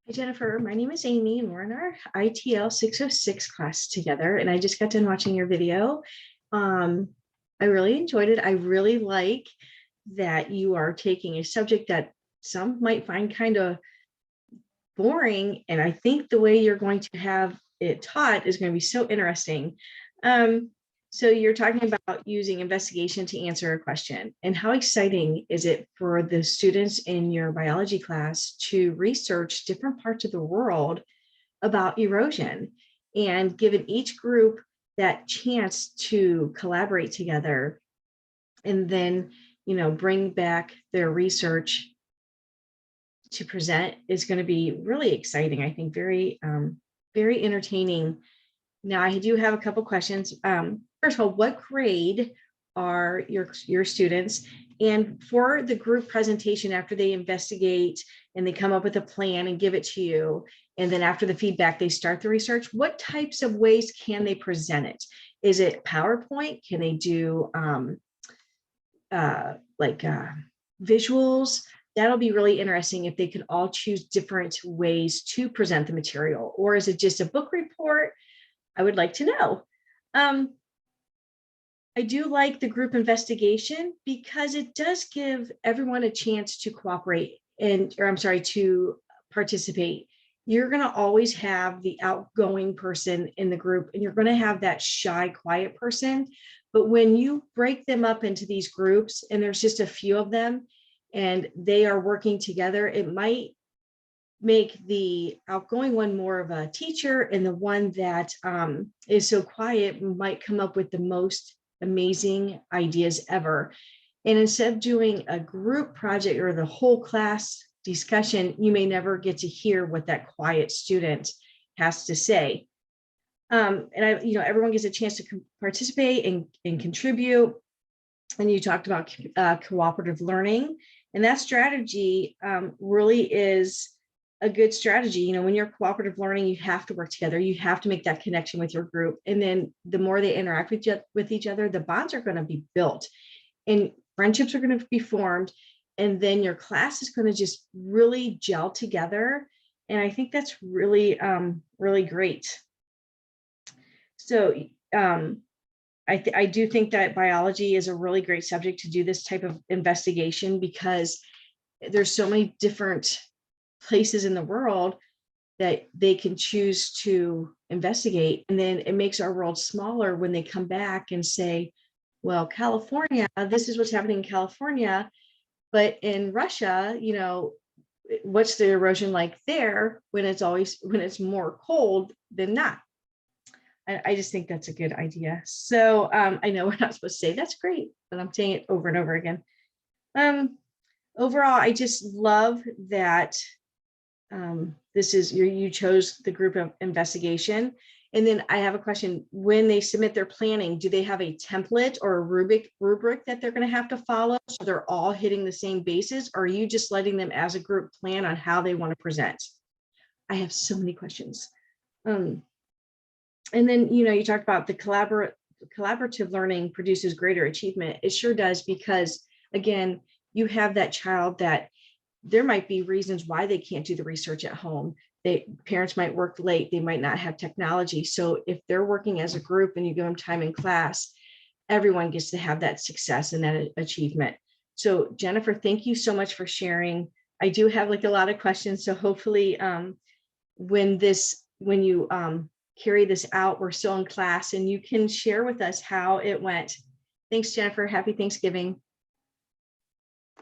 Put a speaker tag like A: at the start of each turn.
A: Hi, Jennifer. My name is Amy, and we're in our ITL606 class together. And I just got done watching your video. Um, I really enjoyed it. I really like that you are taking a subject that some might find kind of boring. And I think the way you're going to have it taught is going to be so interesting. Um, so you're talking about using investigation to answer a question. And how exciting is it for the students in your biology class to research different parts of the world about erosion, and given each group that chance to collaborate together and then, bring back their research to present is going to be really exciting. I think very entertaining. Now, I do have a couple questions. First of all, what grade are your students? And for the group presentation, after they investigate and they come up with a plan and give it to you, and then after the feedback, they start the research, what types of ways can they present it? Is it PowerPoint? Can they do visuals? That'll be really interesting if they could all choose different ways to present the material. Or is it just a book report? I would like to know. I do like the group investigation because it does give everyone a chance to cooperate to participate. You're going to always have the outgoing person in the group, and you're going to have that shy, quiet person. But when you break them up into these groups, and there's just a few of them, and they are working together, it might make the outgoing one more of a teacher, and the one that is so quiet might come up with the most amazing ideas ever. And instead of doing a group project or the whole class discussion, you may never get to hear what that quiet student has to say. Everyone gets a chance to participate and contribute. And you talked about cooperative learning, and that strategy really is a good strategy. When you're cooperative learning, you have to work together. You have to make that connection with your group. And then the more they interact with each other, the bonds are going to be built and friendships are going to be formed. And then your class is going to just really gel together. And I think that's really, really great. So I do think that biology is a really great subject to do this type of investigation, because there's so many different places in the world that they can choose to investigate. And then it makes our world smaller when they come back and say, well, California, this is what's happening in California, but in Russia, what's the erosion like there when it's more cold than not? I just think that's a good idea. So I know we're not supposed to say that's great, but I'm saying it over and over again. Overall, I just love that you chose the group of investigation. And then I have a question. When they submit their planning, do they have a template or a rubric that they're going to have to follow, so they're all hitting the same bases? Or are you just letting them as a group plan on how they want to present? I have so many questions. And then, you talked about the collaborative learning produces greater achievement. It sure does, because again, you have that child that there might be reasons why they can't do the research at home. Parents might work late, they might not have technology. So if they're working as a group and you give them time in class, everyone gets to have that success and that achievement. So Jennifer, thank you so much for sharing. I do have a lot of questions. So hopefully when you carry this out, we're still in class and you can share with us how it went. Thanks, Jennifer. Happy Thanksgiving.